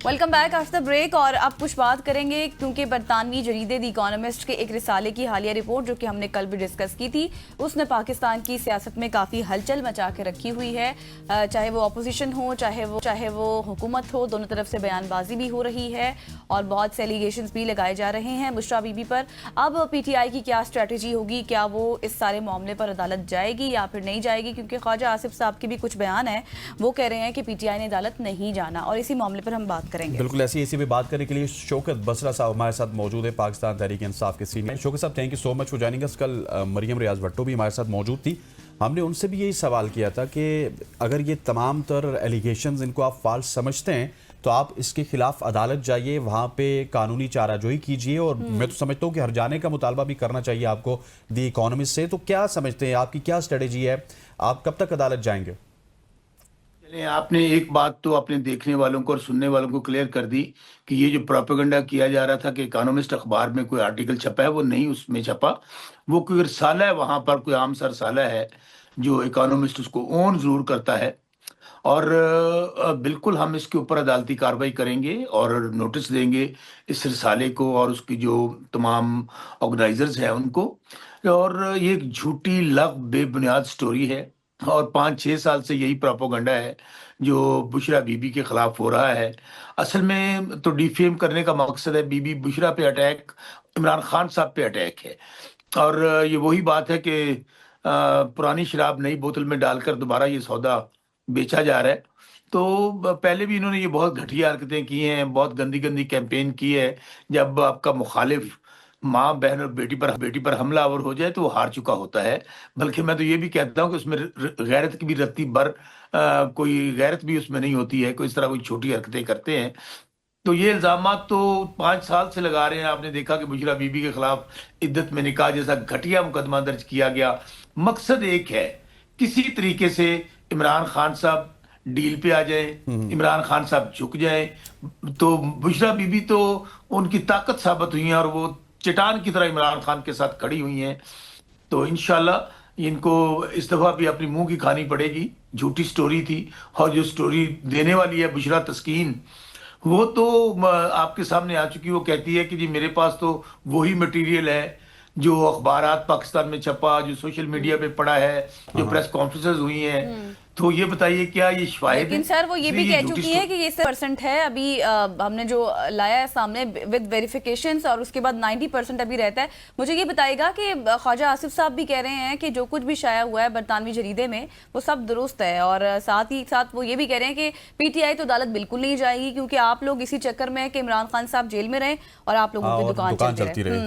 Welcome back after break. اور اب کچھ بات کریں گے کیونکہ برطانوی جریدے دی اکانومسٹ کے ایک رسالے کی حالیہ رپورٹ جو کہ ہم نے کل بھی ڈسکس کی تھی اس نے پاکستان کی سیاست میں کافی ہلچل مچا کے رکھی ہوئی ہے. چاہے وہ اپوزیشن ہو چاہے وہ حکومت ہو, دونوں طرف سے بیان بازی بھی ہو رہی ہے اور بہت سے ایلیگیشنز بھی لگائے جا رہے ہیں بشرا بی بی پر. اب پی ٹی آئی کی کیا اسٹریٹجی ہوگی؟ کیا وہ اس سارے معاملے پر عدالت جائے گی یا پھر نہیں جائے گی؟ کیونکہ خواجہ آصف صاحب کے بھی کچھ بیان ہیں, وہ کہہ رہے ہیں کہ پی ٹی آئی نے عدالت نہیں جانا, اور اسی معاملے پر ہم بات کریں گے. بالکل ایسی بھی بات کرنے کے لیے شوکت بسرا صاحب ہمارے ساتھ موجود ہے, پاکستان تحریک انصاف کے senior. Shaukat Sahab thank you so much for joining us. کل مریم ریاض بھٹو بھی ہمارے ساتھ موجود تھی. ہم نے ان سے بھی یہی سوال کیا تھا کہ اگر یہ تمام تر ایلیگیشنز ان کو آپ فالس سمجھتے ہیں تو آپ اس کے خلاف عدالت جائیے, وہاں پہ قانونی چارہ جوئی کیجیے, اور میں تو سمجھتا ہوں کہ ہر جانے کا مطالبہ بھی کرنا چاہیے آپ کو دی اکانومسٹ سے. تو کیا سمجھتے ہیں, آپ کی کیا اسٹریٹجی ہے, آپ کب تک عدالت جائیں گے؟ آپ نے ایک بات تو اپنے دیکھنے والوں کو اور سننے والوں کو کلیئر کر دی کہ یہ جو پروپیگنڈا کیا جا رہا تھا کہ اکانومسٹ اخبار میں کوئی آرٹیکل چھپا ہے, وہ نہیں اس میں چھپا. وہ کوئی رسالہ ہے, وہاں پر کوئی عام سا رسالہ ہے جو اکانومسٹ اس کو اون ضرور کرتا ہے. اور بالکل ہم اس کے اوپر عدالتی کارروائی کریں گے اور نوٹس دیں گے اس رسالے کو اور اس کی جو تمام آرگنائزرز ہیں ان کو. اور یہ ایک جھوٹی لغ بے بنیاد سٹوری ہے, اور 5-6 سال سے یہی پروپیگنڈا ہے جو بشرا بی بی کے خلاف ہو رہا ہے. اصل میں تو ڈیفیم کرنے کا مقصد ہے, بی بی بشرا پہ اٹیک, عمران خان صاحب پہ اٹیک ہے. اور یہ وہی بات ہے کہ پرانی شراب نئی بوتل میں ڈال کر دوبارہ یہ سودا بیچا جا رہا ہے. تو پہلے بھی انہوں نے یہ بہت گھٹیا حرکتیں کی ہیں, بہت گندی گندی کیمپین کی ہے. جب آپ کا مخالف ماں بہن اور بیٹی پر حملہ آور ہو جائے تو وہ ہار چکا ہوتا ہے. بلکہ میں تو یہ بھی کہتا ہوں کہ اس میں غیرت کی بھی رتی بر کوئی غیرت بھی اس میں نہیں ہوتی ہے, کوئی اس طرح کوئی چھوٹی حرکتیں کرتے ہیں. تو یہ الزامات تو 5 سال سے لگا رہے ہیں. آپ نے دیکھا کہ بشرا بی بی کے خلاف عدت میں نکاح جیسا گھٹیا مقدمہ درج کیا گیا. مقصد ایک ہے, کسی طریقے سے عمران خان صاحب ڈیل پہ آ جائیں, عمران خان صاحب جھک جائیں. تو بشرا بی بی تو ان کی طاقت ثابت ہوئی ہیں اور وہ چٹان کی طرح عمران خان کے ساتھ کھڑی ہوئی ہیں. تو انشاءاللہ ان کو اس دفعہ بھی اپنی منہ کی کھانی پڑے گی. جھوٹی سٹوری تھی, اور جو سٹوری دینے والی ہے بشرا تسکین, وہ تو آپ کے سامنے آ چکی. وہ کہتی ہے کہ جی میرے پاس تو وہی مٹیریل ہے جو اخبارات پاکستان میں چھپا, جو سوشل میڈیا پہ پڑا ہے, جو پریس کانفرنسز ہوئی ہیں. تو یہ بتائیے کیا یہ شواہد لیکن سر وہ یہ بھی کہہ چکی ہے کہ یہ 60% ہے ابھی ہم نے جو لایا ہے سامنے ود ویریفیکیشنز, اور اس کے بعد 90% ابھی رہتا ہے. مجھے یہ بتائیے گا کہ خواجہ آصف صاحب بھی کہہ رہے ہیں کہ جو کچھ بھی شائع ہوا ہے برطانوی جریدے میں وہ سب درست ہے, اور ساتھ ہی ساتھ وہ یہ بھی کہہ رہے ہیں کہ پی ٹی آئی تو عدالت بالکل نہیں جائے گی کیونکہ آپ لوگ اسی چکر میں کہ عمران خان صاحب جیل میں رہیں اور آپ لوگوں کی دکان چلتی رہے.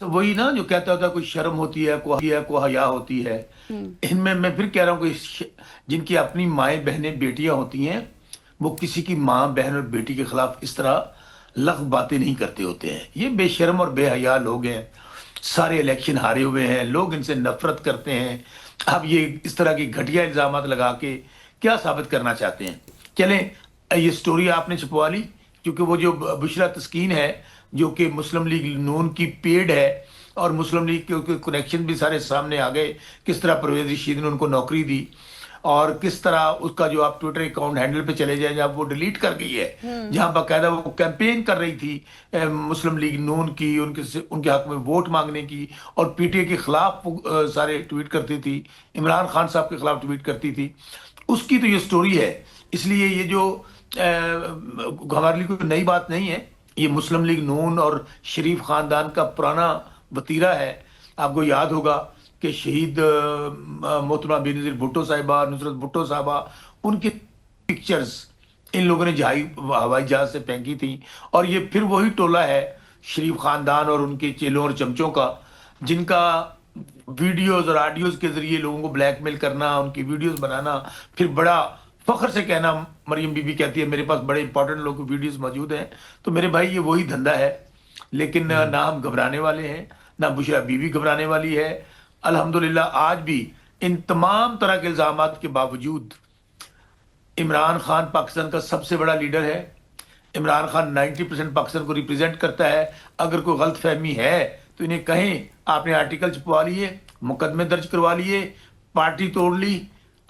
تو وہی نا جو کہتا ہوتا ہے کوئی شرم ہوتی ہے, کوئی حیا ہوتی ہے. ان میں پھر کہہ رہا ہوں کہ جن کی اپنی مائیں بہنیں بیٹیاں ہوتی ہیں وہ کسی کی ماں بہن اور بیٹی کے خلاف اس طرح لغو باتیں نہیں کرتے ہوتے ہیں. یہ بے شرم اور بے حیا لوگ ہیں, سارے الیکشن ہارے ہوئے ہیں, لوگ ان سے نفرت کرتے ہیں. اب یہ اس طرح کی گھٹیا الزامات لگا کے کیا ثابت کرنا چاہتے ہیں؟ چلیں یہ سٹوری آپ نے چھپوا لی, کیونکہ وہ جو بشرا تسکین ہے جو کہ مسلم لیگ نون کی پیڈ ہے, اور مسلم لیگ کے کنیکشن بھی سارے سامنے آ گئے, کس طرح پرویز رشید نے ان کو نوکری دی, اور کس طرح اس کا جو آپ ٹویٹر اکاؤنٹ ہینڈل پہ چلے جائیں جہاں وہ ڈیلیٹ کر گئی ہے, جہاں باقاعدہ وہ کیمپین کر رہی تھی مسلم لیگ نون کی, ان کے حق میں ووٹ مانگنے کی, اور پی ٹی اے کے خلاف سارے ٹویٹ کرتی تھی, عمران خان صاحب کے خلاف ٹویٹ کرتی تھی. اس کی تو یہ سٹوری ہے. اس لیے یہ جو ہمارے لیے کوئی نئی بات نہیں ہے, یہ مسلم لیگ نون اور شریف خاندان کا پرانا وتیرہ ہے. آپ کو یاد ہوگا کہ شہید محترمہ بینظیر بھٹو صاحبہ, نصرت بھٹو صاحبہ, ان کی پکچرز ان لوگوں نے ہوائی جہاز سے پھینکی تھی. اور یہ پھر وہی ٹولہ ہے شریف خاندان اور ان کے چیلوں اور چمچوں کا, جن کا ویڈیوز اور آڈیوز کے ذریعے لوگوں کو بلیک میل کرنا, ان کی ویڈیوز بنانا, پھر بڑا فخر سے کہنا, مریم بی بی کہتی ہے میرے پاس بڑے امپورٹنٹ لوگوں کی ویڈیوز موجود ہیں. تو میرے بھائی یہ وہی دھندا ہے. لیکن نہ ہم گھبرانے والے ہیں, نہ بشرا بی بی گھبرانے والی ہے. الحمدللہ آج بھی ان تمام طرح کے الزامات کے باوجود عمران خان پاکستان کا سب سے بڑا لیڈر ہے. عمران خان 90% پاکستان کو ریپرزینٹ کرتا ہے. اگر کوئی غلط فہمی ہے تو انہیں کہیں آپ نے آرٹیکل چھپوا لیے, مقدمے درج کروا لیے, پارٹی توڑ لی,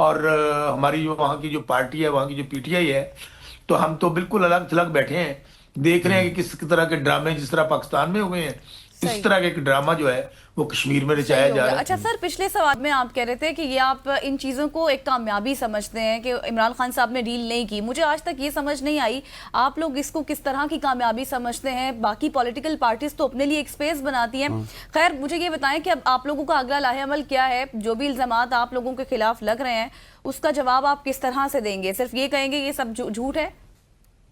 اور ہماری جو وہاں کی جو پارٹی ہے، وہاں کی جو پی ٹی آئی ہے، تو ہم تو بالکل الگ تھلگ بیٹھے ہیں، دیکھ رہے ہیں کہ کس طرح کے ڈرامے جس طرح پاکستان میں ہوئے ہیں، اس طرح کا ایک ڈرامہ جو ہے وہ کشمیر میں رچایا جا رہا ہے۔ اچھا سر، پچھلے سوال میں آپ کہہ رہے تھے کہ یہ آپ ان چیزوں کو ایک کامیابی سمجھتے ہیں کہ عمران خان صاحب نے ڈیل نہیں کی. مجھے آج تک یہ سمجھ نہیں آئی آپ لوگ اس کو کس طرح کی کامیابی سمجھتے ہیں. باقی پولیٹیکل پارٹیز تو اپنے لیے ایک سپیس بناتی ہیں. خیر مجھے یہ بتائیں کہ اب آپ لوگوں کا اگلا لاہ عمل کیا ہے؟ جو بھی الزامات آپ لوگوں کے خلاف لگ رہے ہیں اس کا جواب آپ کس طرح سے دیں گے؟ صرف یہ کہیں گے یہ سب جھوٹ ہے؟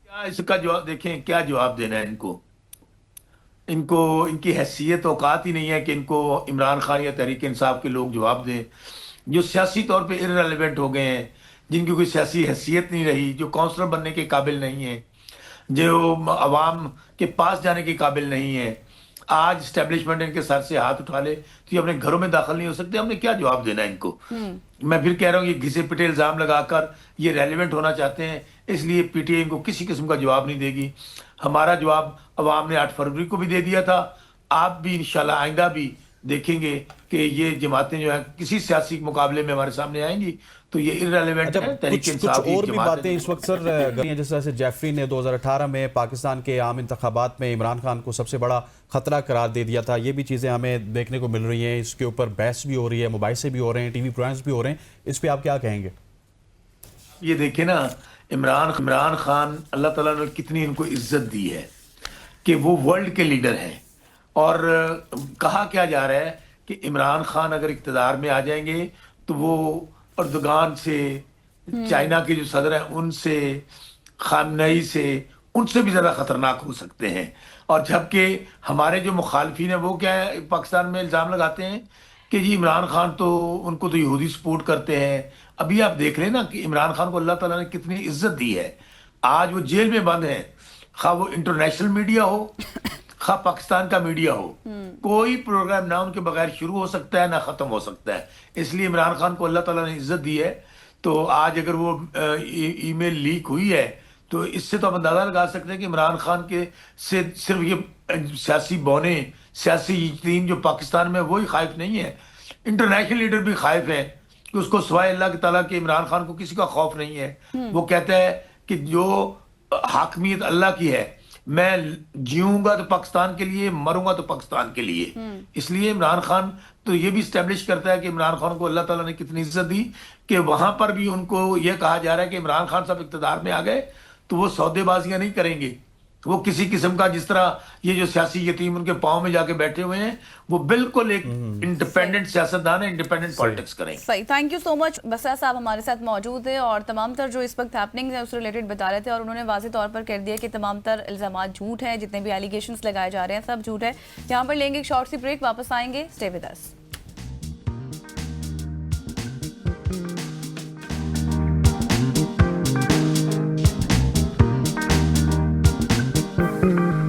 کیا اس کا جواب دیکھیں، کیا جواب دینا ہے ان کو ان کی حیثیت اوقات ہی نہیں ہے کہ ان کو عمران خان یا تحریک انصاف کے لوگ جواب دیں، جو سیاسی طور پہ ارریلیونٹ ہو گئے ہیں، جن کی کوئی سیاسی حیثیت نہیں رہی، جو کونسلر بننے کے قابل نہیں ہیں، جو عوام کے پاس جانے کے قابل نہیں ہیں. آج اسٹیبلشمنٹ ان کے سر سے ہاتھ اٹھا لے تو یہ اپنے گھروں میں داخل نہیں ہو سکتے. ہم نے کیا جواب دینا ہے ان کو؟ میں پھر کہہ رہا ہوں یہ گھسے پٹے الزام لگا کر یہ ریلیونٹ ہونا چاہتے ہیں، اس لیے پی ٹی آئی ان کو کسی قسم کا جواب نہیں دے گی. ہمارا جواب عوام نے 8 فروری کو بھی دے دیا تھا. آپ بھی انشاءاللہ آئندہ بھی دیکھیں گے کہ یہ جماعتیں جو ہیں کسی سیاسی مقابلے میں ہمارے سامنے آئیں گی تو یہ ارریلیونٹ ہے. تحریک انصاف کچھ اور بھی باتیں اس وقت سر گئی ہیں، جس طرح سے جیفری نے 2018 میں پاکستان کے عام انتخابات میں عمران خان کو سب سے بڑا خطرہ قرار دے دیا تھا. یہ بھی چیزیں ہمیں دیکھنے کو مل رہی ہیں، اس کے اوپر بحث بھی ہو رہی ہے، مباحثے بھی ہو رہے ہیں، ٹی وی پروگرامز بھی ہو رہے ہیں. اس پہ آپ کیا کہیں گے؟ یہ دیکھیں نا، عمران خان اللہ تعالیٰ نے کتنی ان کو عزت دی ہے کہ وہ ورلڈ کے لیڈر ہیں. اور کہا کیا جا رہا ہے کہ عمران خان اگر اقتدار میں آ جائیں گے تو وہ اردوغان سے، چائنا کے جو صدر ہیں ان سے، خامنئی سے، ان سے بھی زیادہ خطرناک ہو سکتے ہیں. اور جبکہ ہمارے جو مخالفین ہیں وہ کیا ہے پاکستان میں الزام لگاتے ہیں کہ جی عمران خان تو ان کو تو یہودی سپورٹ کرتے ہیں. ابھی آپ دیکھ رہے ہیں نا کہ عمران خان کو اللہ تعالیٰ نے کتنی عزت دی ہے. آج وہ جیل میں بند ہیں، خواہ وہ انٹرنیشنل میڈیا ہو خواہ پاکستان کا میڈیا ہو، کوئی پروگرام نہ ان کے بغیر شروع ہو سکتا ہے نہ ختم ہو سکتا ہے. اس لیے عمران خان کو اللہ تعالیٰ نے عزت دی ہے. تو آج اگر وہ ای میل لیک ہوئی ہے تو اس سے تو ہم اندازہ لگا سکتے ہیں کہ عمران خان کے سے صرف یہ سیاسی بونے، سیاسی ٹیم جو پاکستان میں وہی خائف نہیں ہے، انٹرنیشنل لیڈر بھی خائف ہیں کہ اس کو سوائے اللہ تعالیٰ کے عمران خان کو کسی کا خوف نہیں ہے. وہ کہتا ہے کہ جو حاکمیت اللہ کی ہے، میں جیوں گا تو پاکستان کے لیے، مروں گا تو پاکستان کے لیے. اس لیے عمران خان تو یہ بھی اسٹیبلش کرتا ہے کہ عمران خان کو اللہ تعالیٰ نے کتنی عزت دی کہ وہاں پر بھی ان کو یہ کہا جا رہا ہے کہ عمران خان صاحب اقتدار میں آ گئے تو وہ سودے بازیاں نہیں کریں گے. وہ کسی قسم کا جس طرح یہ جو سیاسی یتیم ان کے پاؤں میں جا کے بیٹھے ہوئے ہیں، وہ بالکل ایک انڈیپینڈنٹ سیاستدان ہے، انڈیپینڈنٹ پالیٹکس کریں گے. صحیح، تھینک یو سو مچ. بسرا صاحب ہمارے ساتھ موجود ہیں اور تمام تر جو اس وقت ہیپننگز ہیں اس ریلیٹڈ بتا رہے تھے، اور انہوں نے واضح طور پر کہہ دیا کہ تمام تر الزامات جھوٹ ہیں، جتنے بھی ایلیگیشنز لگائے جا رہے ہیں سب جھوٹ ہے. یہاں پر لیں گے ایک شارٹ سی بریک، واپس آئیں گے. Stay with us.